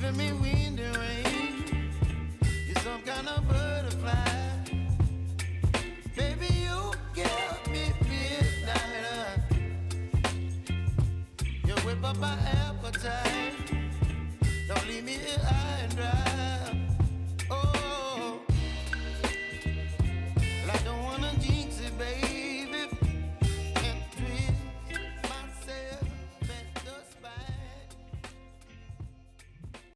giving me wind and rain. You're some kind of butterfly. Baby, you give me midnight. You whip up my appetite. Don't leave me here high and dry.